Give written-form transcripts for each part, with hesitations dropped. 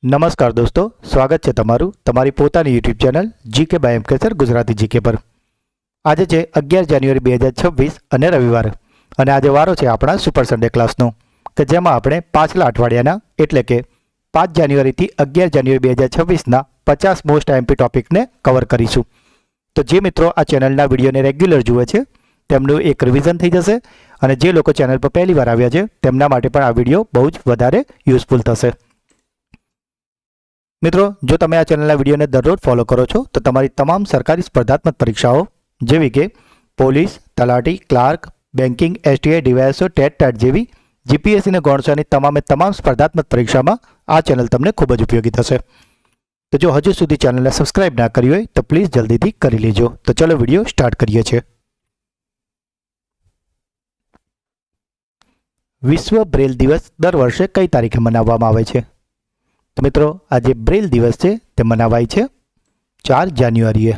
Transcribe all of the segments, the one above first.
નમસ્કાર દોસ્તો, સ્વાગત છે તમારું તમારી પોતાની YouTube channel GK by M K sir Gujarati GK પર. આજે છે 11 જાન્યુઆરી 2026 અને રવિવાર, અને આજે વારો છે આપણા સુપર સન્ડે ક્લાસનો, કે જેમાં આપણે પાછલા અઠવાડિયાના એટલે કે 5 જાન્યુઆરીથી 11 જાન્યુઆરી 2026ના 50 મોસ્ટ આઈએમપી ટોપિકને કવર કરીશું. તો જે મિત્રો આ ચેનલના વિડીયોને રેગ્યુલર જુએ છે તેમનું એક રિવિઝન થઈ જશે, અને જે લોકો ચેનલ પર પહેલી વાર આવ્યા છે તેમના માટે પણ આ વિડીયો બહુ જ વધારે યુઝફુલ થશે. મિત્રો, જો તમે આ ચેનલના વિડીયોને દરરોજ ફોલો કરો છો તો તમારી તમામ સરકારી સ્પર્ધાત્મક પરીક્ષાઓ જેવી કે પોલીસ, તલાટી, clerk, banking, STI, DYSO, TET જેવી જીપીએસસી અને ગૌણસેવાની તમામ સ્પર્ધાત્મક પરીક્ષામાં આ ચેનલ તમને ખૂબ જ ઉપયોગી થશે. તો જો હજુ સુધી ચેનલને સબસ્ક્રાઇબ ના કરી હોય તો પ્લીઝ જલ્દીથી કરી લેજો. તો ચલો વિડીયો સ્ટાર્ટ કરીએ છીએ. વિશ્વ બ્રેલ દિવસ દર વર્ષે કઈ તારીખે મનાવવામાં આવે છે? તો મિત્રો, આજે બ્રેલ દિવસ છે તે મનાવાય છે 4 જાન્યુઆરીએ.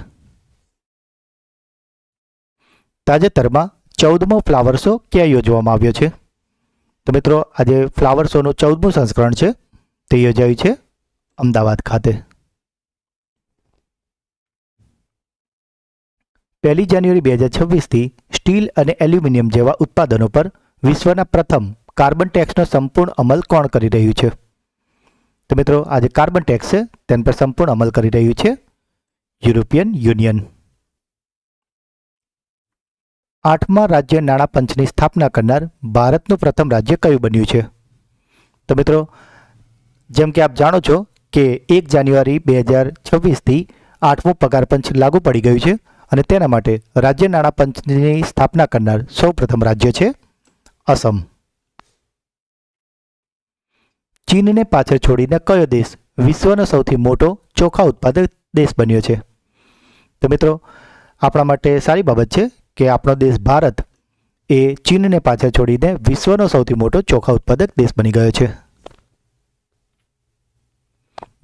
તાજેતરમાં 14મો ફ્લાવર શો ક્યાં યોજવામાં આવ્યો છે? તો મિત્રો, આજે ફ્લાવર શોનું 14મું સંસ્કરણ છે તે યોજાયું છે અમદાવાદ ખાતે. 1 જાન્યુઆરી 2026થી સ્ટીલ અને એલ્યુમિનિયમ જેવા ઉત્પાદનો પર વિશ્વના પ્રથમ કાર્બન ટેક્સનો સંપૂર્ણ અમલ કોણ કરી રહ્યું છે? તો મિત્રો, આજે કાર્બન ટેક્સ છે તેના પર સંપૂર્ણ અમલ કરી રહ્યું છે યુરોપિયન યુનિયન. 8મા રાજ્ય નાણાં પંચની સ્થાપના કરનાર ભારતનું પ્રથમ રાજ્ય કયું બન્યું છે? તો મિત્રો, જેમ કે આપ જાણો છો કે 1 જાન્યુઆરી 2026થી 8મું પગાર પંચ લાગુ પડી ગયું છે, અને તેના માટે રાજ્ય નાણાં પંચની સ્થાપના કરનાર સૌ પ્રથમ રાજ્ય છે અસમ. ચીનને પાછળ છોડીને કયો દેશ વિશ્વનો સૌથી મોટો ચોખા ઉત્પાદક દેશ બન્યો છે? તો મિત્રો, આપણા માટે સારી બાબત છે કે આપણો દેશ ભારત એ ચીનને પાછળ છોડીને વિશ્વનો સૌથી મોટો ચોખા ઉત્પાદક દેશ બની ગયો છે.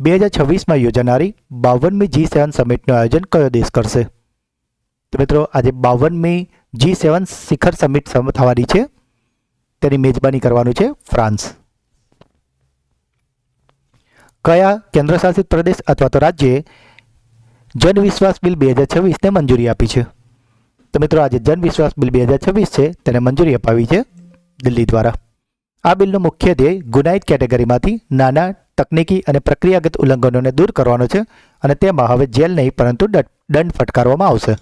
2026માં યોજાનારી 52મી G7 સમિટનું આયોજન કયો દેશ કરશે? તો મિત્રો, આજે 52મી G7 શિખર સમિટ થવાની છે, તેની મેજબાની કરવાનું છે ફ્રાન્સ. કયા કેન્દ્રશાસિત પ્રદેશ અથવા તો રાજ્યએ જન વિશ્વાસ બિલ 2026ને મંજૂરી આપી છે? તો મિત્રો, આજે જન વિશ્વાસ બિલ 2026 છે તેને મંજૂરી અપાવી છે દિલ્હી દ્વારા. આ બિલનો મુખ્ય ધ્યેય ગુનાહિત કેટેગરીમાંથી નાના તકનીકી અને પ્રક્રિયાગત ઉલ્લંઘનોને દૂર કરવાનો છે, અને તેમાં હવે જેલ નહીં પરંતુ દંડ ફટકારવામાં આવશે.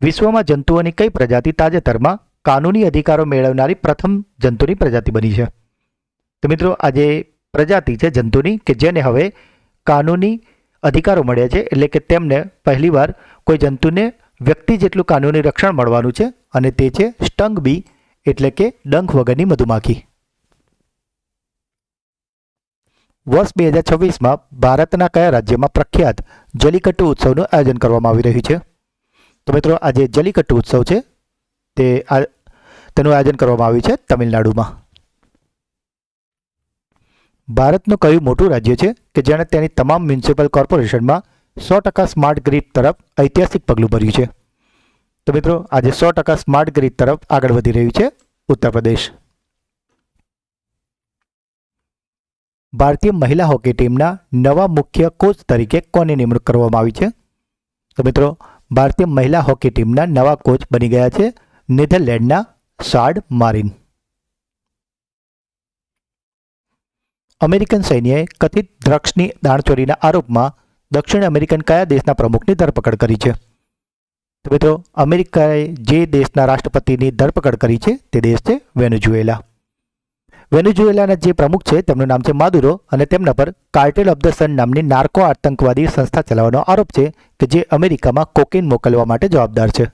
વિશ્વમાં જંતુઓની કઈ પ્રજાતિ તાજેતરમાં કાનૂની અધિકારો મેળવનારી પ્રથમ જંતુની પ્રજાતિ બની છે? તો મિત્રો, આજે પ્રજાતિ છે જંતુની કે જેને હવે કાનૂની અધિકારો મળ્યા છે, એટલે કે તેમને પહેલીવાર કોઈ જંતુને વ્યક્તિ જેટલું કાનૂની રક્ષણ મળવાનું છે, અને તે છે સ્ટંગ બી એટલે કે ડંખ વગરની મધુમાખી. વર્ષ 2026માં ભારતના કયા રાજ્યમાં પ્રખ્યાત જલ્લીકટ્ટુ ઉત્સવનું આયોજન કરવામાં આવી રહ્યું છે? તો મિત્રો, આજે જલ્લીકટ્ટુ ઉત્સવ છે તેનું આયોજન કરવામાં આવ્યું છે તમિલનાડુમાં. ભારતનું કયું મોટું રાજ્ય છે કે જેણે તેની તમામ મ્યુનિસિપલ કોર્પોરેશનમાં 100% સ્માર્ટ ગ્રીડ તરફ ઐતિહાસિક પગલું ભર્યું છે? તો મિત્રો, આજે 100% સ્માર્ટ ગ્રીડ તરફ આગળ વધી રહ્યું છે ઉત્તર પ્રદેશ. ભારતીય મહિલા હોકી ટીમના નવા મુખ્ય કોચ તરીકે કોની નિમણૂક કરવામાં આવી છે? તો મિત્રો, ભારતીય મહિલા હોકી ટીમના નવા કોચ બની ગયા છે નેધરલેન્ડના સાડ મારિન. અમેરિકન સૈન્યએ કથિત ડ્રગ્સની દાણચોરીના આરોપમાં દક્ષિણ અમેરિકન કયા દેશના પ્રમુખની ધરપકડ કરી છે? તો મિત્રો, અમેરિકાએ જે દેશના રાષ્ટ્રપતિની ધરપકડ કરી છે તે દેશ છે વેનેઝુએલા. વેનેઝુએલાના જે પ્રમુખ છે તેમનું નામ છે માદુરો, અને તેમના પર કાર્ટેલ ઓફ ધ સન નામની નાર્કો આતંકવાદી સંસ્થા ચલાવવાનો આરોપ છે કે જે અમેરિકામાં કોકેન મોકલવા માટે જવાબદાર છે.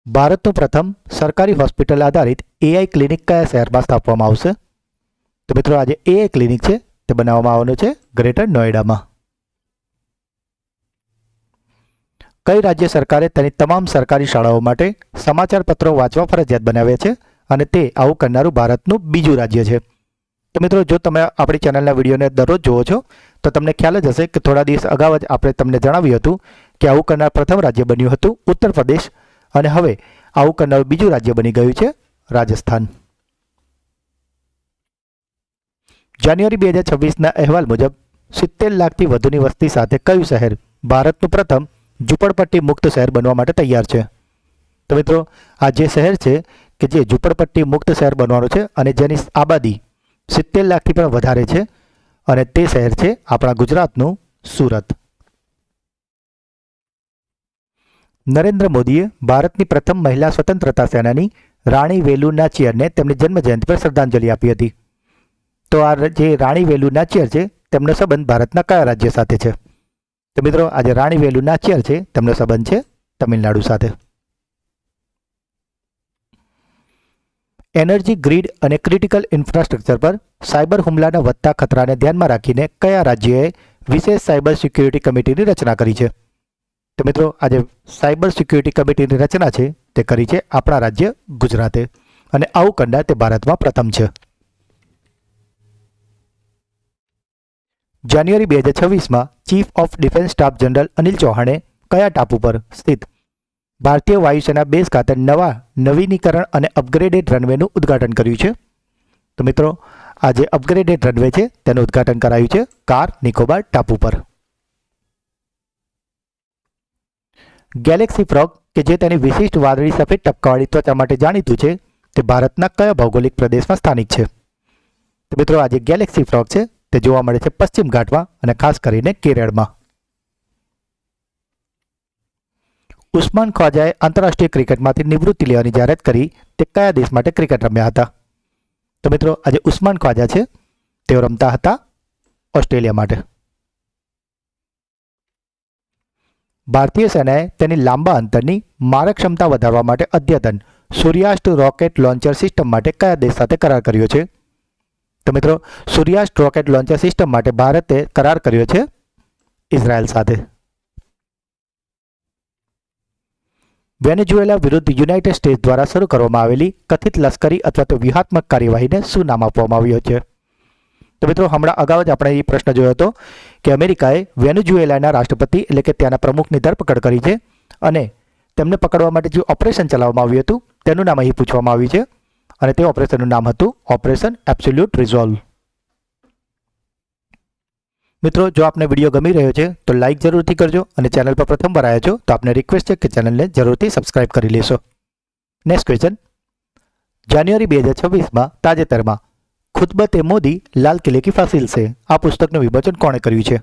ભારતનું પ્રથમ સરકારી હોસ્પિટલ આધારિત AI ક્લિનિક કયા શહેરમાં સ્થાપવામાં આવશે? તો મિત્રો, આજે AI ક્લિનિક છે તે બનાવવામાં આવવાનો છે ગ્રેટર નોઈડામાં. કઈ રાજ્ય સરકારે તેની તમામ સરકારી શાળાઓ માટે સમાચાર પત્રો વાંચવા ફરજિયાત બનાવ્યા છે, અને તે આવું કરનારું ભારતનું બીજું રાજ્ય છે? તો મિત્રો, જો તમે આપણી ચેનલના વિડીયોને દરરોજ જુઓ છો તો તમને ખ્યાલ જ હશે કે થોડા દિવસ અગાઉ જ આપણે તમને જણાવ્યું હતું કે આવું કરનાર પ્રથમ રાજ્ય બન્યું હતું ઉત્તર પ્રદેશ, અને હવે આવું કરનારું બીજું રાજ્ય બની ગયું છે રાજસ્થાન. જાન્યુઆરી 2026ના અહેવાલ મુજબ 70 લાખથી વધુની વસ્તી સાથે કયું શહેર ભારતનું પ્રથમ ઝૂંપડપટ્ટી મુક્ત શહેર બનવા માટે તૈયાર છે? તો મિત્રો, આ જે શહેર છે કે જે ઝૂંપડપટ્ટી મુક્ત શહેર બનવાનું છે અને જેની આબાદી 70 લાખથી પણ વધારે છે, અને તે શહેર છે આપણા ગુજરાતનું સુરત. નરેન્દ્ર મોદીએ ભારતની પ્રથમ મહિલા સ્વતંત્રતા સેનાની રાણી વેલુ નાચિયારને તેમની જન્મજયંતિ પર શ્રદ્ધાંજલિ આપી હતી. તો આ જે રાણી વેલુ નાચિયાર છે તેમનો સંબંધ ભારતના કયા રાજ્ય સાથે છે? તો મિત્રો, આ જે રાણી વેલુ નાચિયાર છે તેમનો સંબંધ છે તમિલનાડુ સાથે. એનર્જી ગ્રીડ અને ક્રિટિકલ ઇન્ફ્રાસ્ટ્રક્ચર પર સાયબર હુમલાના વધતા ખતરાને ધ્યાનમાં રાખીને કયા રાજ્યએ વિશેષ સાયબર સિક્યુરિટી કમિટીની રચના કરી છે? તો મિત્રો, આજે સાયબર સિક્યુરિટી કમિટીની રચના છે તે કરી છે આપણા રાજ્ય ગુજરાતે, અને આવું કરનાર તે ભારતમાં પ્રથમ છે. જાન્યુઆરી 2026માં chief of defence staff general Anil ચૌહાણે કયા ટાપુ પર સ્થિત ભારતીય વાયુસેના બેઝ ખાતે નવા નવીનીકરણ અને અપગ્રેડેડ રનવેનું ઉદ્ઘાટન કર્યું છે? તો મિત્રો, આ જે અપગ્રેડેડ રનવે છે તેનું ઉદ્ઘાટન કરાયું છે કાર નિકોબાર ટાપુ પર. ગેલેક્સી ફ્રોગ કે જે તેની વિશિષ્ટ વાદળી સફેદ ટપકાવાળી ત્વચા માટે જાણીતું છે તે ભારતના કયા ભૌગોલિક પ્રદેશમાં સ્થાનિક છે? તો મિત્રો, આ જે ગેલેક્સી ફ્રોગ છે તે જોવા મળે છે પશ્ચિમ ઘાટમાં અને ખાસ કરીને કેરળમાં. ઉસ્માન ખ્વાજાએ આંતરરાષ્ટ્રીય ક્રિકેટમાંથી નિવૃત્તિ લેવાની જાહેરાત કરી તે કયા દેશ માટે ક્રિકેટ રમ્યા હતા? તો મિત્રો, આજે ઉસ્માન ખ્વાજા છે તેઓ રમતા હતા ઓસ્ટ્રેલિયા માટે. ભારતીય સેનાએ તેની લાંબા અંતરની મારક ક્ષમતા વધારવા માટે અદ્યતન સૂર્યાસ્ત રોકેટ લોન્ચર સિસ્ટમ માટે કયા દેશ સાથે કરાર કર્યો છે? તો મિત્રો, સૂર્યાસ્ત રોકેટ લોન્ચર સિસ્ટમ માટે ભારતે કરાર કર્યો છે ઇઝરાયલ સાથે. વેનેઝુએલા વિરુદ્ધ યુનાઇટેડ સ્ટેટ્સ દ્વારા શરૂ કરવામાં આવેલી કથિત લશ્કરી અથવા તો વ્યૂહાત્મક કાર્યવાહીને શું નામ આપવામાં આવ્યું છે? તો મિત્રો, હમણાં અગાઉ જ આપણે એ પ્રશ્ન જોયો હતો કે અમેરિકાએ વેનેઝુએલાના રાષ્ટ્રપતિ એટલે કે ત્યાંના પ્રમુખની ધરપકડ કરી છે, અને તેમને પકડવા માટે જે ઓપરેશન ચલાવવામાં આવ્યું હતું તેનું નામ અહીં પૂછવામાં આવ્યું છે, અને તે ઓપરેશનનું નામ હતું ઓપરેશન એબ્સોલ્યુટ રિઝોલ્વ. મિત્રો, જો આપને વિડીયો ગમી રહ્યો છે તો લાઇક જરૂરથી કરજો, અને ચેનલ પર પ્રથમવાર આવ્યા છો તો આપને રિક્વેસ્ટ છે કે ચેનલને જરૂરથી સબસ્ક્રાઇબ કરી લેશો. Next question. જાન્યુઆરી 2026માં તાજેતરમાં ખુતબત-એ મોદી લાલ કિલે કી ફાસિલ સે આ પુસ્તકનું વિમોચન કોણે કર્યું છે?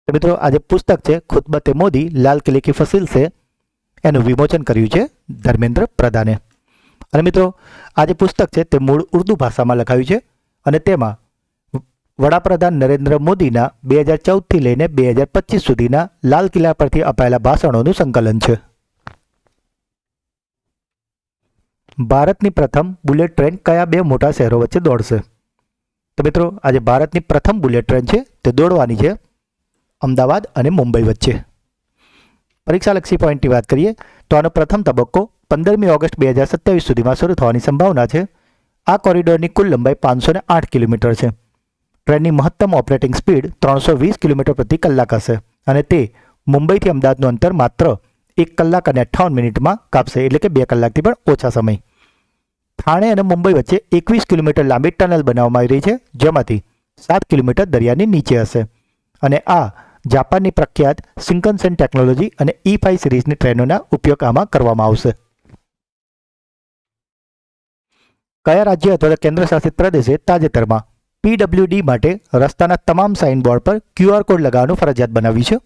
તો મિત્રો, આ જે પુસ્તક છે ખુતબત-એ મોદી લાલ કિલે કી ફાસિલ સે એનું વિમોચન કર્યું છે ધર્મેન્દ્ર પ્રધાને. અને મિત્રો, આ જે પુસ્તક છે તે મૂળ ઉર્દુ ભાષામાં લખાયું છે, અને તેમાં વડાપ્રધાન નરેન્દ્ર મોદીના 2014થી લઈને 2025 સુધીના લાલ કિલ્લા પરથી અપાયેલા ભાષણોનું સંકલન છે. ભારતની પ્રથમ બુલેટ ટ્રેન કયા બે મોટા શહેરો વચ્ચે દોડશે? તો મિત્રો, આજે ભારતની પ્રથમ બુલેટ ટ્રેન છે તે દોડવાની છે અમદાવાદ અને મુંબઈ વચ્ચે. પરીક્ષાલક્ષી પોઈન્ટની વાત કરીએ તો આનો પ્રથમ તબક્કો 15મી ઓગસ્ટ 2027 સુધીમાં શરૂ થવાની સંભાવના છે. આ કોરિડોરની કુલ લંબાઈ 508 કિલોમીટર છે. ટ્રેનની મહત્તમ ઓપરેટિંગ સ્પીડ 320 કિલોમીટર પ્રતિ કલાક હશે, અને તે મુંબઈથી અમદાવાદનું અંતર માત્ર 1 કલાક અને 58 મિનિટમાં કાપશે, એટલે કે 2 કલાકથી પણ ઓછા સમય. થાણે અને મુંબઈ વચ્ચે 21 કિલોમીટર લાંબી ટનલ બનાવવામાં આવી રહી છે, જેમાંથી 7 કિલોમીટર દરિયાની નીચે હશે, અને આ જાપાનની પ્રખ્યાત શિન્કનસેન ટેકનોલોજી અને E5 સિરીઝની ટ્રેનોના ઉપયોગ આમાં કરવામાં આવશે. કયા રાજ્ય અથવા કેન્દ્ર શાસિત પ્રદેશે તાજેતરમાં PWD માટે રસ્તાના તમામ સાઇનબોર્ડ પર QR કોડ લગાવવાનું ફરજિયાત બનાવ્યું છે?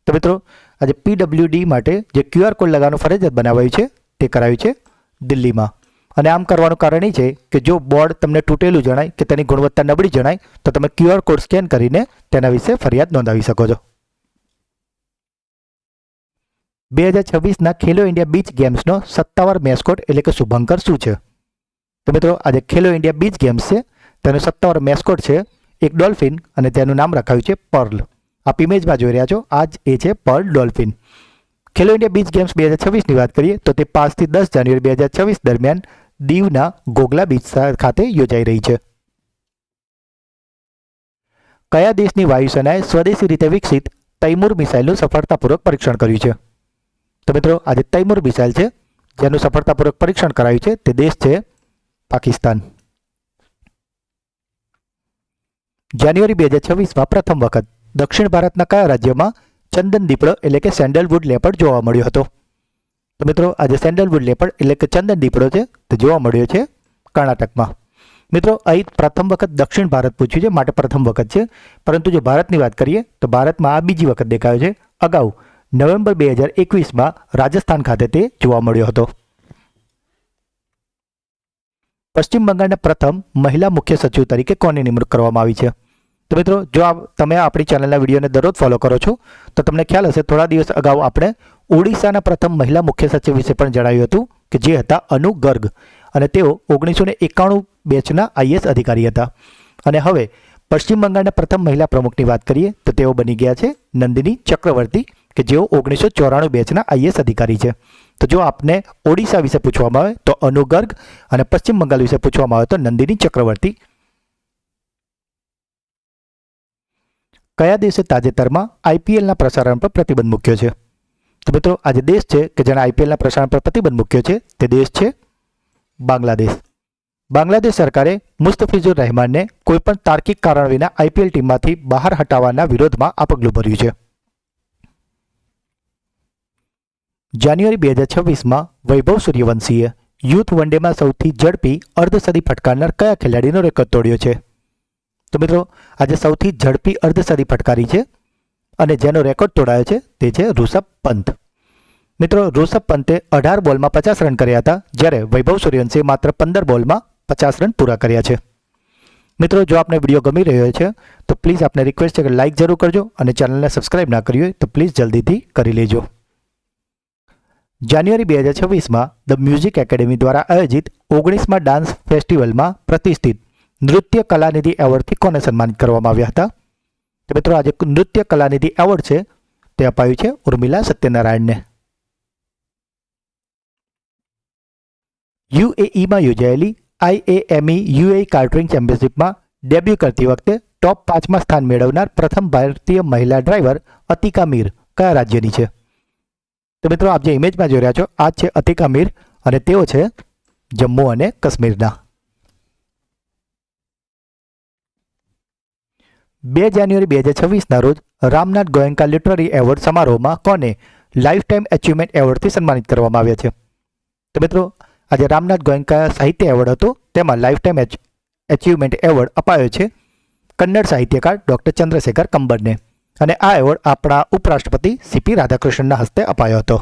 તો મિત્રો, આજે PWD માટે જે QR કોડ લગાવવાનું ફરજિયાત બનાવાયું છે તે કરાયું છે દિલ્હીમાં. અને આમ કરવાનું કારણ એ છે કે જો બોર્ડ તમને તૂટેલું જણાય કે તેની ગુણવત્તા નબળી જણાય તો તમે QR કોડ સ્કેન કરીને તેના વિશે ફરિયાદ નોંધાવી શકો છો. 2026ના ખેલો ઇન્ડિયા બીચ ગેમ્સનો સત્તાવાર મેસ્કોટ એટલે કે શુભંકર શું છે? તો મિત્રો, આજે ખેલો ઇન્ડિયા બીચ ગેમ્સ છે તેનો સત્તાવાર મેસ્કોટ છે એક ડોલ્ફિન, અને તેનું નામ રખાયું છે પર્લ. આપ ઇમેજમાં જોઈ રહ્યા છો, આ જ એ છે પર્લ ડોલ્ફિન. ખેલો ઇન્ડિયા બીચ ગેમ્સ 2026ની વાત કરીએ તો તે 5 થી 10 જાન્યુઆરી 2026 દરમિયાન દીવના ગોગલા બીચ ખાતે યોજાઈ રહી છે. કયા દેશની વાયુસેનાએ સ્વદેશી રીતે વિકસિત તૈમૂર મિસાઇલનું સફળતાપૂર્વક પરીક્ષણ કર્યું છે? તો મિત્રો, આજે તૈમૂર મિસાઇલ છે જેનું સફળતાપૂર્વક પરીક્ષણ કરાયું છે તે દેશ છે પાકિસ્તાન. જાન્યુઆરી 2026માં પ્રથમ વખત દક્ષિણ ભારતના કયા રાજ્યમાં ચંદન દીપડો એટલે કે સેન્ડલવુડ લેપર્ડ જોવા મળ્યો હતો? તો મિત્રો આજે સેન્ડલવુડ લેપર્ડ એટલે કે ચંદન દીપડો છે તે જોવા મળ્યો છે કર્ણાટકમાં. મિત્રો અહીં પ્રથમ વખત દક્ષિણ ભારત પૂછ્યું છે માટે પ્રથમ વખત છે, પરંતુ જો ભારતની વાત કરીએ તો ભારતમાં આ બીજી વખત દેખાયો છે. અગાઉ નવેમ્બર 2021માં રાજસ્થાન ખાતે તે જોવા મળ્યો હતો. પશ્ચિમ બંગાળના પ્રથમ મહિલા મુખ્ય સચિવ તરીકે કોની નિમણૂક કરવામાં આવી છે? તો મિત્રો જો તમે આપણી ચેનલના વિડીયોને દરરોજ ફોલો કરો છો તો તમને ખ્યાલ હશે, થોડા દિવસ અગાઉ આપણે ઓડિશાના પ્રથમ મહિલા મુખ્ય સચિવ વિશે પણ જણાવ્યું હતું કે જે હતા અનુ ગર્ગ, અને તેઓ 1991 બેચના આઈએએસ અધિકારી હતા. અને હવે પશ્ચિમ બંગાળના પ્રથમ મહિલા પ્રમુખની વાત કરીએ તો તેઓ બની ગયા છે નંદિની ચક્રવર્તી, કે જેઓ 1994 બેચના આઈએએસ અધિકારી છે. તો જો આપને ઓડિશા વિશે પૂછવામાં આવે તો અનુ ગર્ગ અને પશ્ચિમ બંગાળ વિશે પૂછવામાં આવે તો નંદિની ચક્રવર્તી. કયા દેશે તાજેતરમાં આઈપીએલના પ્રસારણ પર પ્રતિબંધ મૂક્યો છે? તો મિત્રો આજે દેશ છે કે જેણે આઈપીએલના પ્રસારણ પર પ્રતિબંધ મૂક્યો છે તે દેશ છે બાંગ્લાદેશ. બાંગ્લાદેશ સરકારે મુસ્તફિઝુર રહેમાનને કોઈપણ તાર્કિક કારણ વિના આઈપીએલ ટીમમાંથી બહાર હટાવવાના વિરોધમાં આ પગલું ભર્યું છે. જાન્યુઆરી 2026માં વૈભવ સૂર્યવંશીએ યુથ વનડેમાં સૌથી ઝડપી અર્ધસદી ફટકારનાર કયા ખેલાડીનો રેકોર્ડ તોડ્યો છે? તો મિત્રો આજે સૌથી ઝડપી અર્ધસદી ફટકારી છે અને જેનો રેકોર્ડ તોડાયો છે તે છે ઋષભ પંત. મિત્રો ઋષભ પંતે 18 બોલમાં 50 રન કર્યા હતા, જ્યારે વૈભવ સૂર્યવંશીએ માત્ર 15 બોલમાં 50 રન પૂરા કર્યા છે. મિત્રો જો આપને વિડીયો ગમી રહ્યો છે તો પ્લીઝ આપને રિક્વેસ્ટ છે કે લાઇક જરૂર કરજો અને ચેનલને સબસ્ક્રાઇબ ના કરી હોય તો પ્લીઝ જલ્દીથી કરી લેજો. જાન્યુઆરી 2026માં ધ મ્યુઝિક એકેડેમી દ્વારા આયોજિત 19મા ડાન્સ ફેસ્ટિવલમાં પ્રતિષ્ઠિત નૃત્ય કલાનિધિ એવોર્ડથી કોને સન્માનિત કરવામાં આવ્યા હતા? તો મિત્રો આજે નૃત્ય કલાનિધિ એવોર્ડ છે તે અપાયું છે ઉર્મિલા સત્યનારાયણને. યુએઈમાં યોજાયેલી આઈએએમઈ યુએઈ કાર્ટરિંગ ચેમ્પિયનશિપમાં ડેબ્યુ કરતી વખતે ટોપ 5માં સ્થાન મેળવનાર પ્રથમ ભારતીય મહિલા ડ્રાઈવર અતિકા મીર કયા રાજ્યની છે? તો મિત્રો આપ જે ઇમેજમાં જોઈ રહ્યા છો આ છે અતિકા મીર અને તેઓ છે જમ્મુ અને કાશ્મીરના. 2 જાન્યુઆરી 2026ના રોજ રામનાથ ગોયંકા લિટરરી એવોર્ડ સમારોહમાં કોને લાઈફ ટાઈમ એચિવમેન્ટ એવોર્ડથી સન્માનિત કરવામાં આવ્યા છે? તો મિત્રો આજે રામનાથ ગોયંકા સાહિત્ય એવોર્ડ હતો, તેમાં લાઈફ ટાઈમ એચિવમેન્ટ એવોર્ડ અપાયો છે કન્નડ સાહિત્યકાર ડૉક્ટર ચંદ્રશેખર કંબરને, અને આ એવોર્ડ આપણા ઉપરાષ્ટ્રપતિ સીપી રાધાકૃષ્ણનના હસ્તે અપાયો હતો.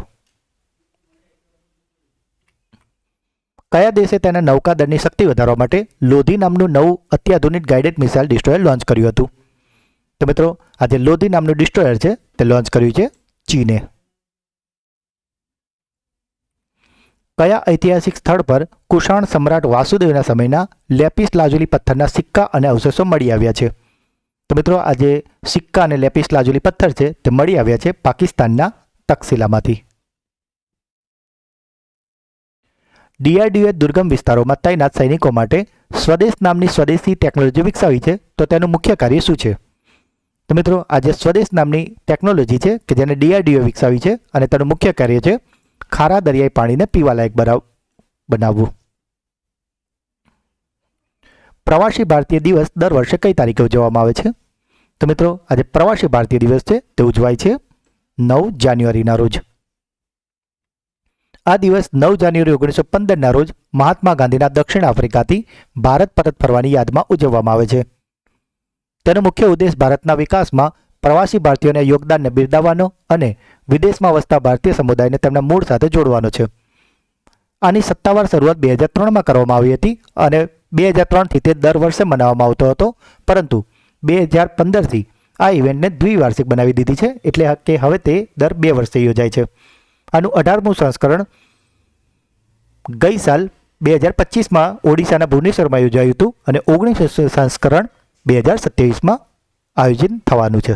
કયા દેશે તેના નૌકાદળની શક્તિ વધારવા માટે લોધી નામનું નવું અત્યાધુનિક ગાઇડેડ મિસાઇલ ડિસ્ટ્રોયર લોન્ચ કર્યું હતું? તો મિત્રો આજે લોધી નામનું ડિસ્ટ્રોયર છે તે લોન્ચ કર્યું છે ચીને. કયા ઐતિહાસિક સ્થળ પર કુષાણ સમ્રાટ વાસુદેવના સમયના લેપિસ લાજુલી પથ્થરના સિક્કા અને અવશેષો મળી આવ્યા છે? તો મિત્રો આજે સિક્કા અને લેપિસ લાજુલી પથ્થર છે તે મળી આવ્યા છે પાકિસ્તાનના તક્ષશિલામાંથી. ડીઆરડીઓએ દુર્ગમ વિસ્તારોમાં તૈનાત સૈનિકો માટે સ્વદેશ નામની સ્વદેશી ટેકનોલોજી વિકસાવી છે, તો તેનું મુખ્ય કાર્ય શું છે? તો મિત્રો આજે સ્વદેશ નામની ટેકનોલોજી છે કે જેને ડીઆરડીઓ વિકસાવી છે અને તેનું મુખ્ય કાર્ય છે ખારા દરિયાઈ પાણીને પીવાલાયક બનાવવું. પ્રવાસી ભારતીય દિવસ દર વર્ષે કઈ તારીખે ઉજવવામાં આવે છે? તો મિત્રો આજે પ્રવાસી ભારતીય દિવસ છે તે ઉજવાય છે 9 જાન્યુઆરીના રોજ. આ દિવસ 9 જાન્યુઆરી 1915ના રોજ મહાત્મા ગાંધીના દક્ષિણ આફ્રિકાથી ભારત પરત ફરવાની યાદમાં ઉજવવામાં આવે છે. તેનો મુખ્ય ઉદ્દેશ ભારતના વિકાસમાં પ્રવાસી ભારતીયોના યોગદાનને બિરદાવવાનો અને વિદેશમાં વસતા ભારતીય સમુદાયને તેમના મૂળ સાથે જોડવાનો છે. આની સત્તાવાર શરૂઆત 2003માં કરવામાં આવી હતી અને 2003થી તે દર વર્ષે મનાવવામાં આવતો હતો, પરંતુ 2015થી આ ઇવેન્ટને દ્વિવાર્ષિક બનાવી દીધી છે, એટલે કે હવે તે દર 2 વર્ષે યોજાય છે. આનું 18મું સંસ્કરણ ગઈ સાલ 2025માં ઓડિશાના ભુવનેશ્વરમાં યોજાયું હતું અને 19 સંસ્કરણ 2027માં આયોજન થવાનું છે.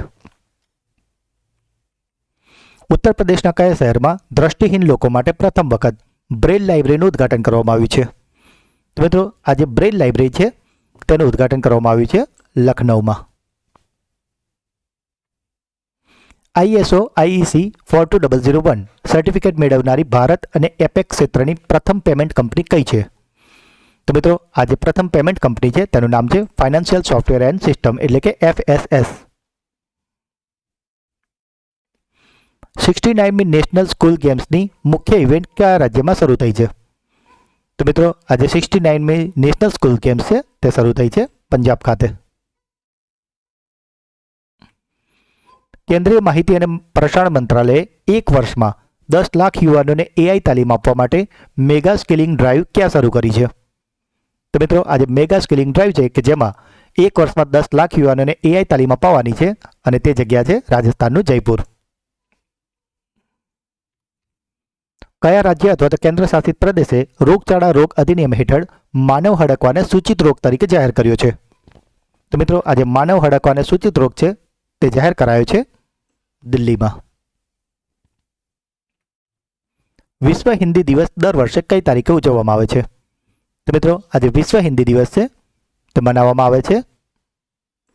ઉત્તર પ્રદેશના કયા શહેરમાં દ્રષ્ટિહીન લોકો માટે પ્રથમ વખત બ્રેલ લાઇબ્રેરીનું ઉદ્ઘાટન કરવામાં આવ્યું છે? તો મિત્રો આજે બ્રેલ લાઇબ્રેરી છે તેનું ઉદ્ઘાટન કરવામાં આવ્યું છે લખનૌમાં. ISO IEC 42001 સર્ટિફિકેટ મેળવનારી ભારત અને એપેક ક્ષેત્રની પ્રથમ પેમેન્ટ કંપની કઈ છે? તો મિત્રો આ જે પ્રથમ પેમેન્ટ કંપની છે તેનું નામ છે ફાઇનાન્શિયલ સોફ્ટવેર એન્ડ સિસ્ટમ એટલે કે FSS. 69મી નેશનલ સ્કૂલ ગેમ્સની મુખ્ય ઇવેન્ટ કયા રાજ્યમાં શરૂ થઈ છે? તો મિત્રો આજે 69મી નેશનલ સ્કૂલ ગેમ્સ છે તે શરૂ થઈ છે પંજાબ ખાતે. કેન્દ્રીય માહિતી અને પ્રસારણ મંત્રાલયે એક વર્ષમાં 10 લાખ યુવાનોને AI તાલીમ આપવા માટે મેગા સ્કિલિંગ ડ્રાઈવ ક્યાં શરૂ કરી છે? તો મિત્રો આજે મેગા સ્કિલિંગ ડ્રાઈવ છે કે જેમાં એક વર્ષમાં 10 લાખ યુવાનોને AI તાલીમ અપાવવાની છે અને તે જગ્યા છે રાજસ્થાનનું જયપુર. કયા રાજ્ય અથવા તો કેન્દ્ર શાસિત પ્રદેશે રોગચાળા રોગ અધિનિયમ હેઠળ માનવ હડકવાને સૂચિત રોગ તરીકે જાહેર કર્યો છે? તો મિત્રો આજે માનવ હડકવાને સૂચિત રોગ છે તે જાહેર કરાયો છે દિલ્હીમાં. વિશ્વ હિન્દી દિવસ દર વર્ષે કઈ તારીખે ઉજવવામાં આવે છે? તો મિત્રો આજે વિશ્વ હિન્દી દિવસ છે તે મનાવવામાં આવે છે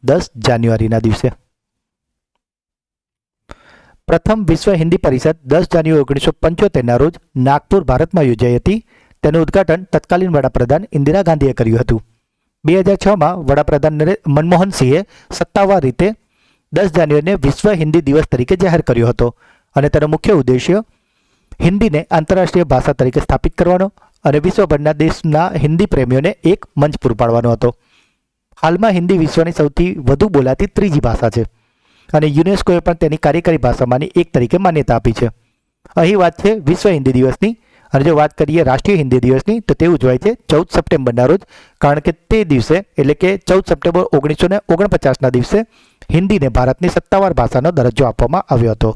10 જાન્યુઆરીના દિવસે. પ્રથમ વિશ્વ હિન્દી પરિષદ 10 જાન્યુઆરી 1975ના રોજ નાગપુર ભારતમાં યોજાઈ હતી. તેનું ઉદ્ઘાટન તત્કાલીન વડાપ્રધાન ઇન્દિરા ગાંધીએ કર્યું હતું. 2006માં વડાપ્રધાન મનમોહન સિંહે સત્તાવાર રીતે 10 જાન્યુઆરીને વિશ્વ હિન્દી દિવસ તરીકે જાહેર કર્યો હતો અને તેનો મુખ્ય ઉદ્દેશ્ય હિન્દીને આંતરરાષ્ટ્રીય ભાષા તરીકે સ્થાપિત કરવાનો અને વિશ્વભરના દેશના હિન્દી પ્રેમીઓને એક મંચ પૂરું પાડવાનો હતો. હાલમાં હિન્દી વિશ્વની સૌથી વધુ બોલાતી ત્રીજી ભાષા છે અને યુનેસ્કોએ પણ તેની કાર્યકારી ભાષામાંની એક તરીકે માન્યતા આપી છે. અહીં વાત છે વિશ્વ હિન્દી દિવસની અને જો વાત કરીએ રાષ્ટ્રીય હિન્દી દિવસની તો તે ઉજવાય છે 14 સપ્ટેમ્બરના રોજ, કારણ કે તે દિવસે એટલે કે 14 સપ્ટેમ્બર 1949ના દિવસે હિન્દીને ભારતની સત્તાવાર ભાષાનો દરજ્જો આપવામાં આવ્યો હતો.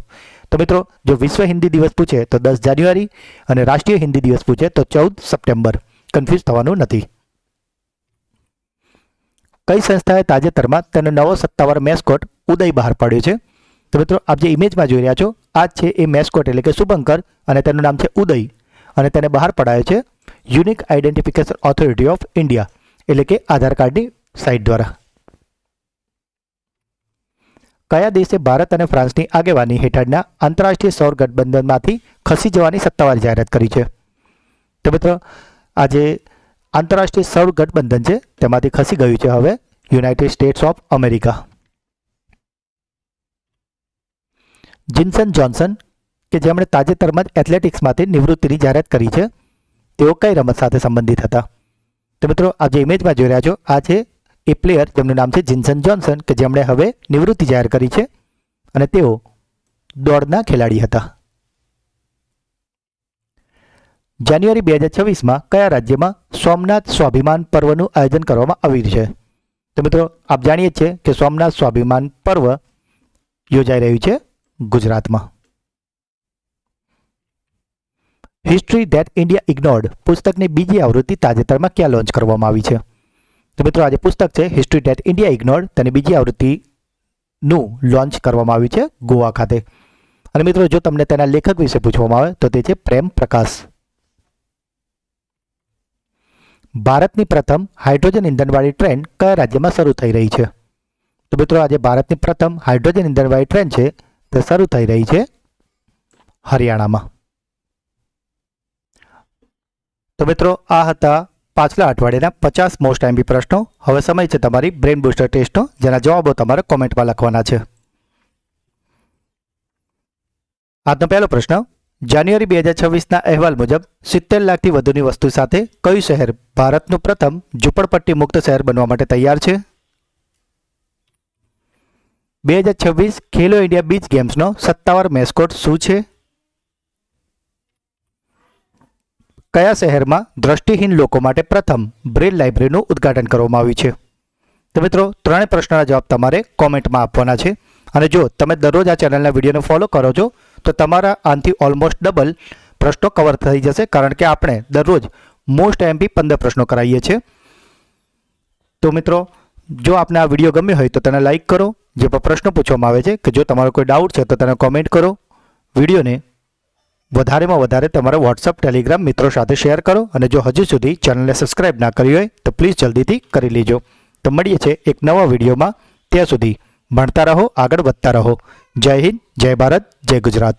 તો મિત્રો જો વિશ્વ હિન્દી દિવસ પૂછે તો 10 જાન્યુઆરી અને રાષ્ટ્રીય હિન્દી દિવસ પૂછે તો 14 સપ્ટેમ્બર. કન્ફ્યુઝ થવાનું નથી. કઈ સંસ્થાએ તાજેતરમાં તેનો નવો સત્તાવાર મેસ્કોટ ઉદય બહાર પાડ્યો છે? તો મિત્રો આપ જે ઇમેજમાં જોઈ રહ્યા છો આ છે એ મેસ્કોટ એટલે કે શુભંકર અને તેનું નામ છે ઉદય અને તેને બહાર પડાયો છે unique identification authority of India એટલે કે આધાર કાર્ડની સાઇટ દ્વારા. કયા દેશે ભારત અને ફ્રાન્સની આગેવાની હેઠળના આંતરરાષ્ટ્રીય સૌર ગઠબંધનમાંથી ખસી જવાની સત્તાવાર જાહેરાત કરી છે? તો મિત્રો આજે આંતરરાષ્ટ્રીય સૌર ગઠબંધન છે તેમાંથી ખસી ગયું છે હવે યુનાઇટેડ સ્ટેટ્સ ઓફ અમેરિકા. જિન્સન જોન્સન કે જેમણે તાજેતરમાં જ એથ્લેટિક્સમાંથી નિવૃત્તિની જાહેરાત કરી છે તેઓ કઈ રમત સાથે સંબંધિત હતા? તો મિત્રો આપ જે ઇમેજમાં જોઈ રહ્યા છો આ છે એ પ્લેયર જેમનું નામ છે જિન્સન જોન્સન કે જેમણે હવે નિવૃત્તિ જાહેર કરી છે અને તેઓ દોડના ખેલાડી હતા. જાન્યુઆરી 2026માં કયા રાજ્યમાં સોમનાથ સ્વાભિમાન પર્વનું આયોજન કરવામાં આવ્યું છે? તો મિત્રો આપ જાણીએ છીએ કે સોમનાથ સ્વાભિમાન પર્વ યોજાઈ રહ્યું છે ગુજરાતમાં. હિસ્ટ્રી ધેટ ઇન્ડિયા ઇગ્નોર્ડ પુસ્તકની બીજી આવૃત્તિ તાજેતરમાં ક્યાં લોન્ચ કરવામાં આવી છે? તો મિત્રો આજે પુસ્તક છે હિસ્ટ્રી ધેટ ઇન્ડિયા ઇગ્નોર્ડ તેની બીજી આવૃત્તિનું લોન્ચ કરવામાં આવ્યું છે ગોવા ખાતે. અને મિત્રો જો તમને તેના લેખક વિશે પૂછવામાં આવે તો તે છે પ્રેમ પ્રકાશ. ભારતની પ્રથમ હાઇડ્રોજન ઇંધણવાળી ટ્રેન કયા રાજ્યમાં શરૂ થઈ રહી છે? તો મિત્રો આજે ભારતની પ્રથમ હાઇડ્રોજન ઇંધણવાળી ટ્રેન છે તે શરૂ થઈ રહી છે હરિયાણામાં. તો મિત્રો આ હતા પાછલા અઠવાડિયાના 50 મોસ્ટ આઈએમપી પ્રશ્નો. હવે સમય છે તમારી બ્રેન બૂસ્ટર ટેસ્ટનો જેના જવાબો તમારે કોમેન્ટમાં લખવાના છે. આજનો પહેલો પ્રશ્ન, જાન્યુઆરી 2026ના અહેવાલ મુજબ 70 લાખથી વધુની વસ્તી સાથે કયું શહેર ભારતનું પ્રથમ ઝૂંપડપટ્ટી મુક્ત શહેર બનવા માટે તૈયાર છે? 2026 ખેલો ઇન્ડિયા બીચ ગેમ્સનો સત્તાવાર મેસ્કોટ શું છે? કયા શહેરમાં દ્રષ્ટિહીન લોકો માટે પ્રથમ બ્રેલ લાઇબ્રેરીનું ઉદ્ઘાટન કરવામાં આવ્યું છે? તો મિત્રો ત્રણેય પ્રશ્નોના જવાબ તમારે કોમેન્ટમાં આપવાના છે. અને જો તમે દરરોજ આ ચેનલના વિડીયોને ફોલો કરો છો તો તમારા આનાથી ઓલમોસ્ટ ડબલ પ્રશ્નો કવર થઈ જશે, કારણ કે આપણે દરરોજ મોસ્ટ આઈએમપી 15 પ્રશ્નો કરાવીએ છીએ. તો મિત્રો જો આપને આ વિડીયો ગમ્યો હોય તો તેને લાઇક કરો. જે પણ પ્રશ્નો પૂછવામાં આવે છે કે જો તમારો કોઈ ડાઉટ છે તો તેને કોમેન્ટ કરો. વિડીયોને વધારેમાં વધારે તમારા વોટ્સઅપ ટેલિગ્રામ મિત્રો સાથે શેર કરો અને જો હજુ સુધી ચેનલને સબસ્ક્રાઇબ ના કરી હોય તો પ્લીઝ જલ્દીથી કરી લેજો. તો મળીએ છીએ એક નવા વિડીયોમાં. ત્યાં સુધી ભણતા રહો, આગળ વધતા રહો. જય હિન્દ, જય ભારત, જય ગુજરાત.